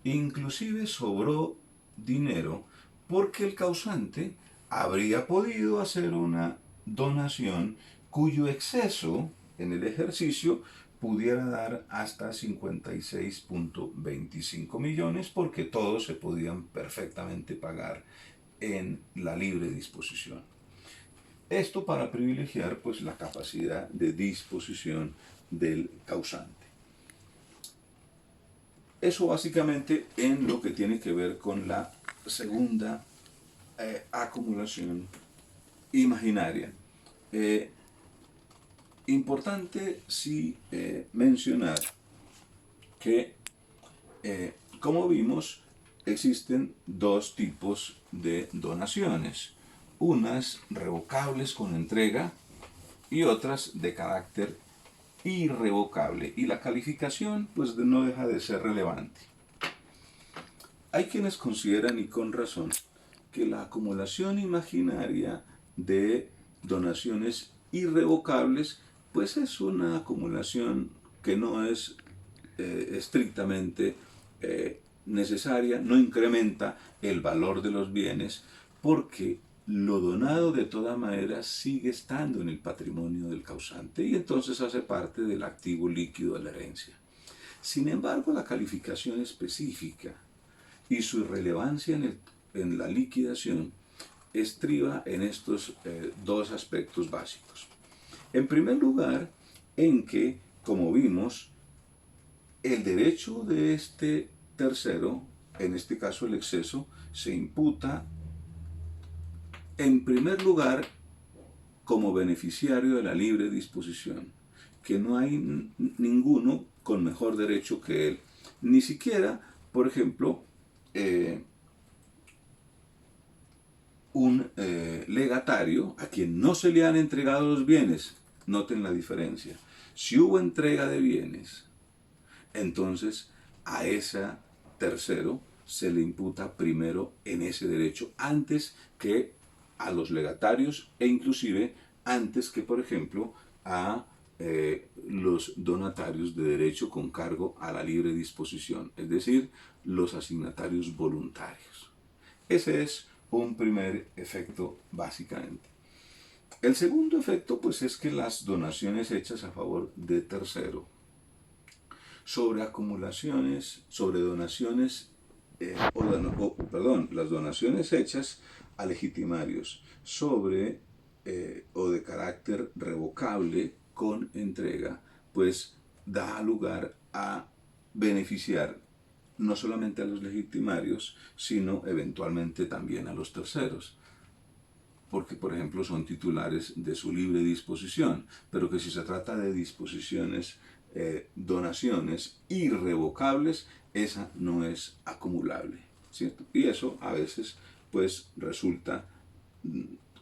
Inclusive sobró dinero porque el causante habría podido hacer una donación cuyo exceso en el ejercicio pudiera dar hasta 56.25 millones, porque todos se podían perfectamente pagar en la libre disposición. Esto para privilegiar pues la capacidad de disposición del causante. Eso básicamente en lo que tiene que ver con la segunda acumulación imaginaria. Importante sí mencionar que, como vimos, existen dos tipos de donaciones, unas revocables con entrega y otras de carácter irrevocable, y la calificación pues no deja de ser relevante. Hay quienes consideran, y con razón, que la acumulación imaginaria de donaciones irrevocables pues es una acumulación que no es estrictamente necesaria, no incrementa el valor de los bienes, porque lo donado de todas maneras sigue estando en el patrimonio del causante y entonces hace parte del activo líquido de la herencia. Sin embargo, la calificación específica y su relevancia en la liquidación estriba en estos dos aspectos básicos. En primer lugar, en que, como vimos, el derecho de este tercero, en este caso el exceso, se imputa en primer lugar como beneficiario de la libre disposición, que no hay ninguno con mejor derecho que él. Ni siquiera, por ejemplo, un legatario a quien no se le han entregado los bienes. Noten la diferencia. Si hubo entrega de bienes, entonces a ese tercero se le imputa primero en ese derecho antes que a los legatarios, e inclusive antes que, por ejemplo, a los donatarios de derecho con cargo a la libre disposición, es decir, los asignatarios voluntarios. Ese es un primer efecto básicamente. El segundo efecto pues es que las donaciones hechas a favor de tercero sobre acumulaciones, sobre donaciones, las donaciones hechas a legitimarios sobre o de carácter revocable con entrega, pues da lugar a beneficiar no solamente a los legitimarios, sino eventualmente también a los terceros, porque por ejemplo son titulares de su libre disposición, pero que si se trata de disposiciones, donaciones irrevocables, esa no es acumulable, ¿cierto? Y eso a veces pues resulta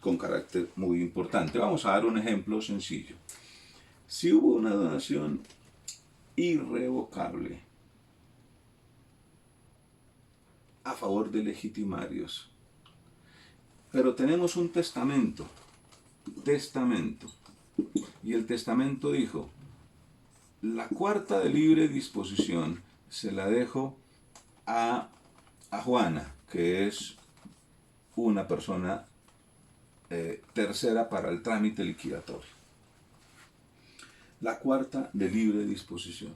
con carácter muy importante. Vamos a dar un ejemplo sencillo. Si hubo una donación irrevocable a favor de legitimarios, pero tenemos un testamento, y el testamento dijo: la cuarta de libre disposición se la dejo a Juana, que es una persona tercera para el trámite liquidatorio. La cuarta de libre disposición.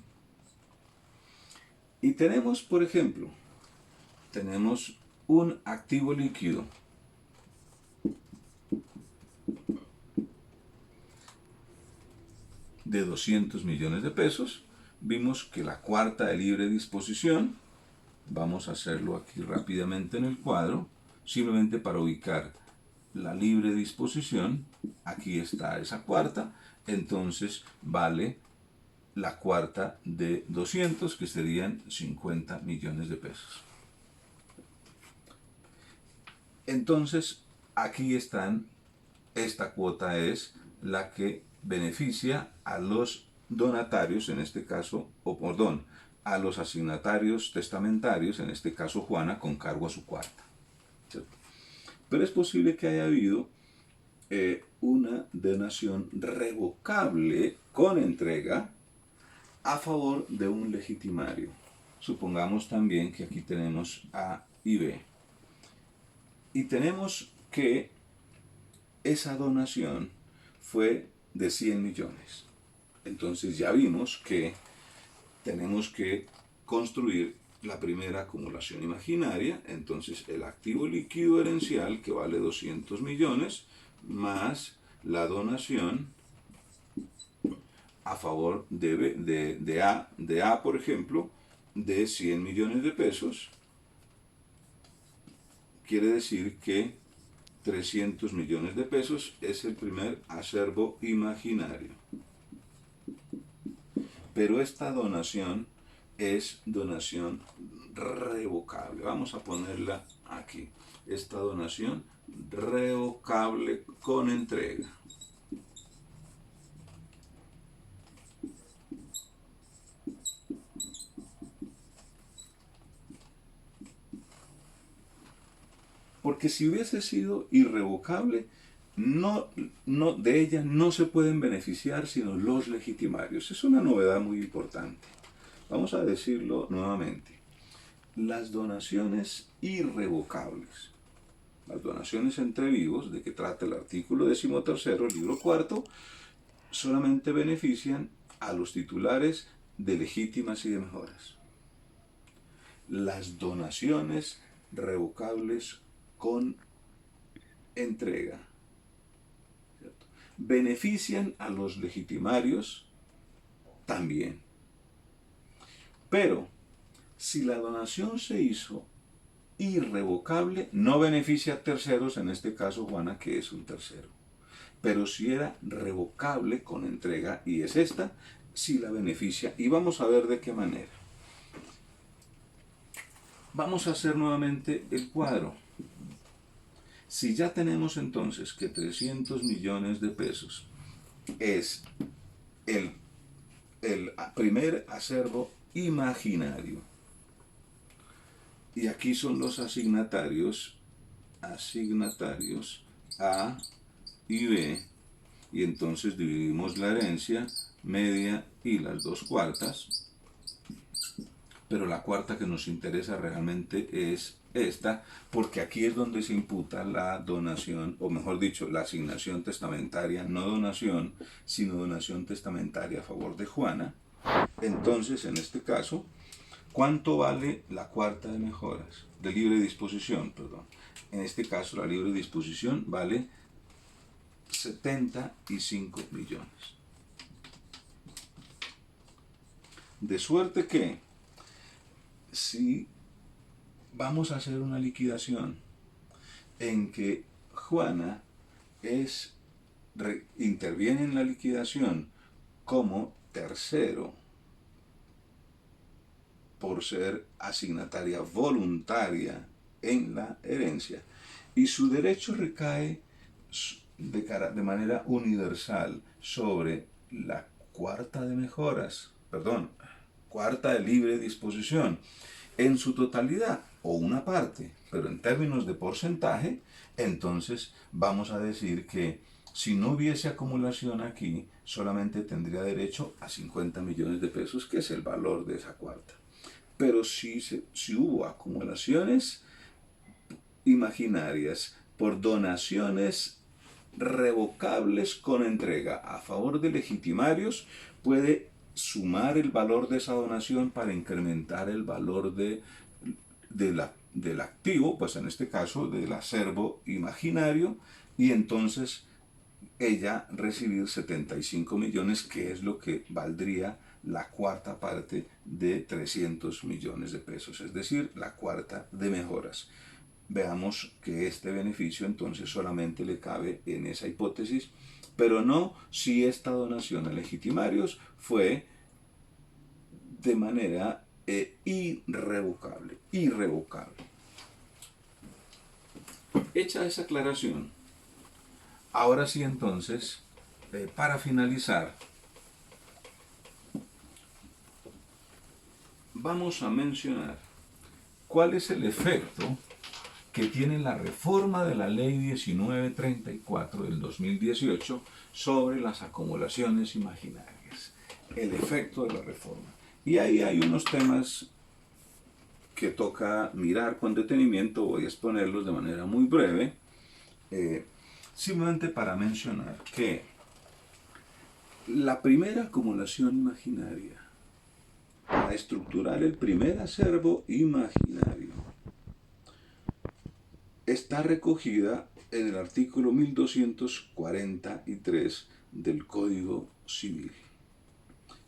Y tenemos, por ejemplo, tenemos un activo líquido de 200 millones de pesos. Vimos que la cuarta de libre disposición, vamos a hacerlo aquí rápidamente en el cuadro, simplemente para ubicar la libre disposición. Aquí está esa cuarta, entonces vale la cuarta de 200, que serían 50 millones de pesos. Entonces aquí están, esta cuota es la que beneficia a los donatarios, en este caso, o perdón, a los asignatarios testamentarios, en este caso Juana, con cargo a su cuarta, ¿cierto? Pero es posible que haya habido una donación revocable con entrega a favor de un legitimario. Supongamos también que aquí tenemos A y B. Y tenemos que esa donación fue de 100 millones. Entonces ya vimos que tenemos que construir la primera acumulación imaginaria. Entonces el activo líquido herencial, que vale 200 millones, más la donación a favor de A, por ejemplo, de 100 millones de pesos, quiere decir que 300 millones de pesos es el primer acervo imaginario. Pero esta donación es donación revocable. Vamos a ponerla aquí. Esta donación revocable con entrega. Porque si hubiese sido irrevocable, de ella no se pueden beneficiar sino los legitimarios. Es una novedad muy importante. Vamos a decirlo nuevamente. Las donaciones irrevocables, las donaciones entre vivos, de que trata el artículo 13, libro cuarto, solamente benefician a los titulares de legítimas y de mejoras. Las donaciones revocables con entrega, ¿cierto?, benefician a los legitimarios también. Pero si la donación se hizo irrevocable, no beneficia a terceros, en este caso Juana, que es un tercero. Pero si era revocable con entrega, y es esta, sí la beneficia. Y vamos a ver de qué manera. Vamos a hacer nuevamente el cuadro. Si ya tenemos entonces que 300 millones de pesos es el primer acervo imaginario, y aquí son los asignatarios A y B, y entonces dividimos la herencia media y las dos cuartas, pero la cuarta que nos interesa realmente es esta, porque aquí es donde se imputa la donación, o mejor dicho, la asignación testamentaria, no donación, sino donación testamentaria a favor de Juana. Entonces, en este caso, ¿cuánto vale la cuarta de mejoras? De libre disposición, perdón. En este caso, la libre disposición vale 75 millones. De suerte que, si vamos a hacer una liquidación en que Juana interviene en la liquidación como tercero, por ser asignataria voluntaria en la herencia, y su derecho recae de manera universal sobre la cuarta de mejoras, perdón, cuarta de libre disposición, en su totalidad o una parte, pero en términos de porcentaje, entonces vamos a decir que si no hubiese acumulación aquí, solamente tendría derecho a 50 millones de pesos, que es el valor de esa cuarta. Pero si hubo acumulaciones imaginarias por donaciones revocables con entrega a favor de legitimarios, puede sumar el valor de esa donación para incrementar el valor del activo, pues en este caso del acervo imaginario, y entonces ella recibir 75 millones, que es lo que valdría la cuarta parte de 300 millones de pesos, es decir, la cuarta de mejoras. Veamos que este beneficio entonces solamente le cabe en esa hipótesis, pero no si esta donación a legitimarios fue de manera irrevocable. Hecha esa aclaración, ahora sí entonces, para finalizar, vamos a mencionar cuál es el efecto que tiene la reforma de la Ley 1934 del 2018 sobre las acumulaciones imaginarias. El efecto de la reforma. Y ahí hay unos temas que toca mirar con detenimiento, voy a exponerlos de manera muy breve, simplemente para mencionar que la primera acumulación imaginaria, para estructurar el primer acervo imaginario, está recogida en el artículo 1243 del Código Civil,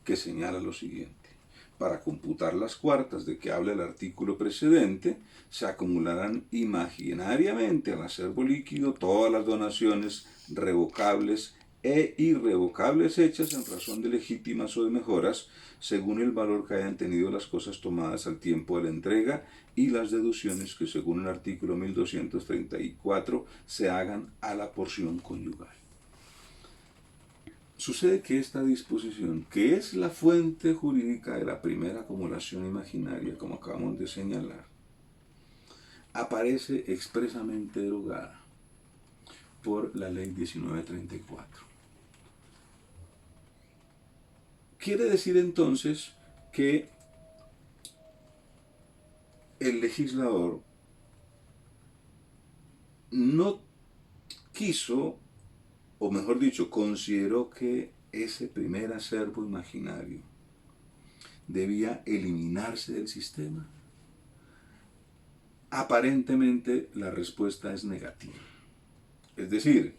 que señala lo siguiente. Para computar las cuartas de que habla el artículo precedente, se acumularán imaginariamente al acervo líquido todas las donaciones revocables e irrevocables hechas en razón de legítimas o de mejoras, según el valor que hayan tenido las cosas tomadas al tiempo de la entrega, y las deducciones que según el artículo 1234 se hagan a la porción conyugal. Sucede que esta disposición, que es la fuente jurídica de la primera acumulación imaginaria, como acabamos de señalar, aparece expresamente derogada por la Ley 1934. Quiere decir entonces que el legislador no quiso, o mejor dicho, consideró que ese primer acervo imaginario debía eliminarse del sistema. Aparentemente la respuesta es negativa. Es decir,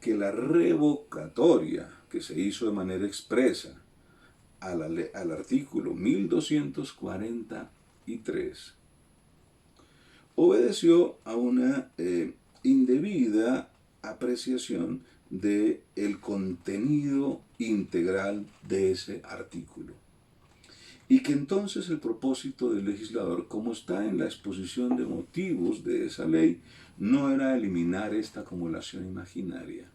que la revocatoria que se hizo de manera expresa al artículo 1243 obedeció a una indebida apreciación del contenido integral de ese artículo. Y que entonces el propósito del legislador, como está en la exposición de motivos de esa ley, no era eliminar esta acumulación imaginaria,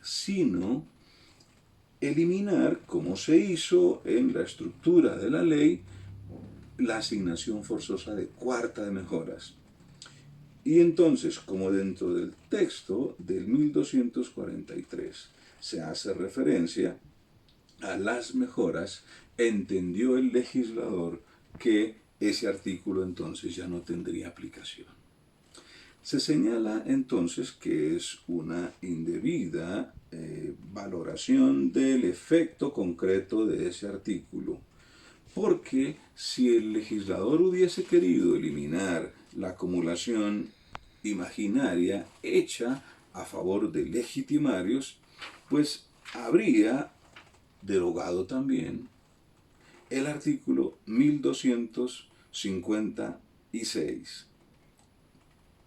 sino eliminar, como se hizo en la estructura de la ley, la asignación forzosa de cuarta de mejoras. Y entonces, como dentro del texto del 1243 se hace referencia a las mejoras, entendió el legislador que ese artículo entonces ya no tendría aplicación. Se señala entonces que es una indebida valoración del efecto concreto de ese artículo, porque si el legislador hubiese querido eliminar la acumulación imaginaria hecha a favor de legitimarios, pues habría derogado también el artículo 1256,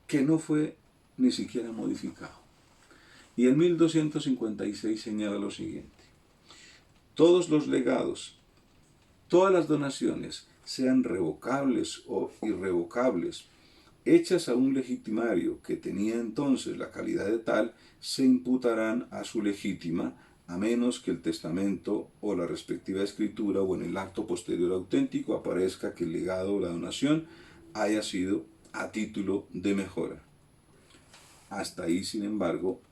que no fue ni siquiera modificado. Y el 1256 señala lo siguiente: todos los legados, todas las donaciones, sean revocables o irrevocables, hechas a un legitimario que tenía entonces la calidad de tal, se imputarán a su legítima, a menos que el testamento o la respectiva escritura o en el acto posterior auténtico aparezca que el legado o la donación haya sido a título de mejora. Hasta ahí, sin embargo,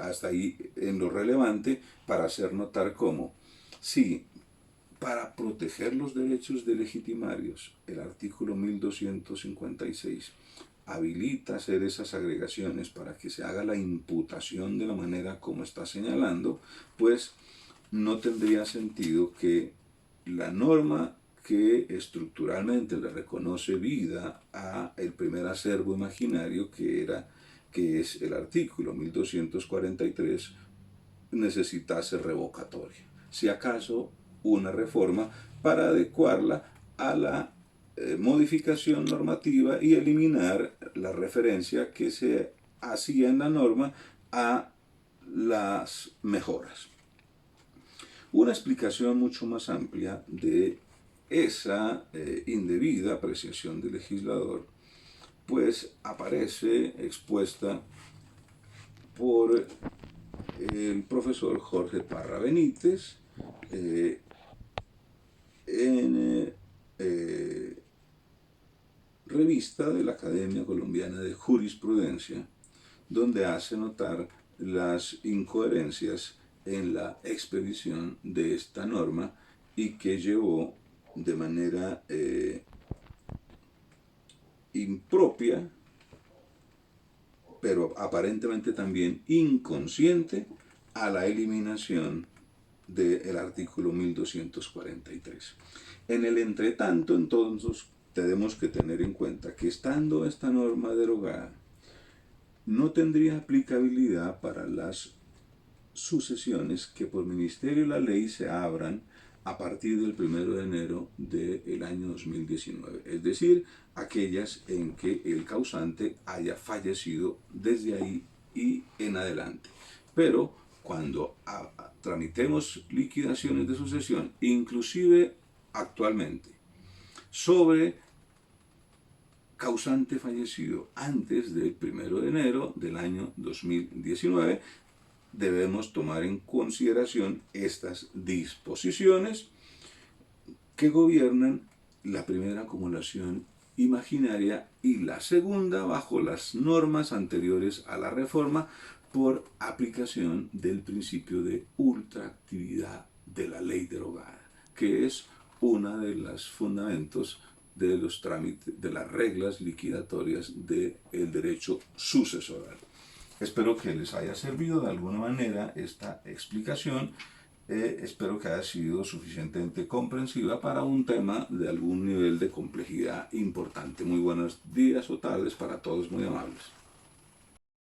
hasta ahí en lo relevante para hacer notar cómo, sí, para proteger los derechos de legitimarios, el artículo 1256 habilita hacer esas agregaciones para que se haga la imputación de la manera como está señalando, pues no tendría sentido que la norma que estructuralmente le reconoce vida a el primer acervo imaginario que es el artículo 1243 necesitase revocatoria. Si acaso una reforma para adecuarla a la modificación normativa y eliminar la referencia que se hacía en la norma a las mejoras. Una explicación mucho más amplia de esa indebida apreciación del legislador, pues aparece expuesta por el profesor Jorge Parra Benítez en revista de la Academia Colombiana de Jurisprudencia, donde hace notar las incoherencias en la expedición de esta norma y que llevó de manera impropia, pero aparentemente también inconsciente, a la eliminación del artículo 1243. En el entretanto, entonces, tenemos que tener en cuenta que estando esta norma derogada, no tendría aplicabilidad para las sucesiones que por ministerio de la ley se abran a partir del 1 de enero del año 2019, es decir, aquellas en que el causante haya fallecido desde ahí y en adelante. Pero cuando tramitemos liquidaciones de sucesión, inclusive actualmente, sobre causante fallecido antes del 1 de enero del año 2019, debemos tomar en consideración estas disposiciones que gobiernan la primera acumulación imaginaria y la segunda bajo las normas anteriores a la reforma por aplicación del principio de ultraactividad de la ley derogada, que es uno de los fundamentos de los trámites, de las reglas liquidatorias del derecho sucesoral. Espero que les haya servido de alguna manera esta explicación. Espero que haya sido suficientemente comprensiva para un tema de algún nivel de complejidad importante. Muy buenos días o tardes para todos, muy amables.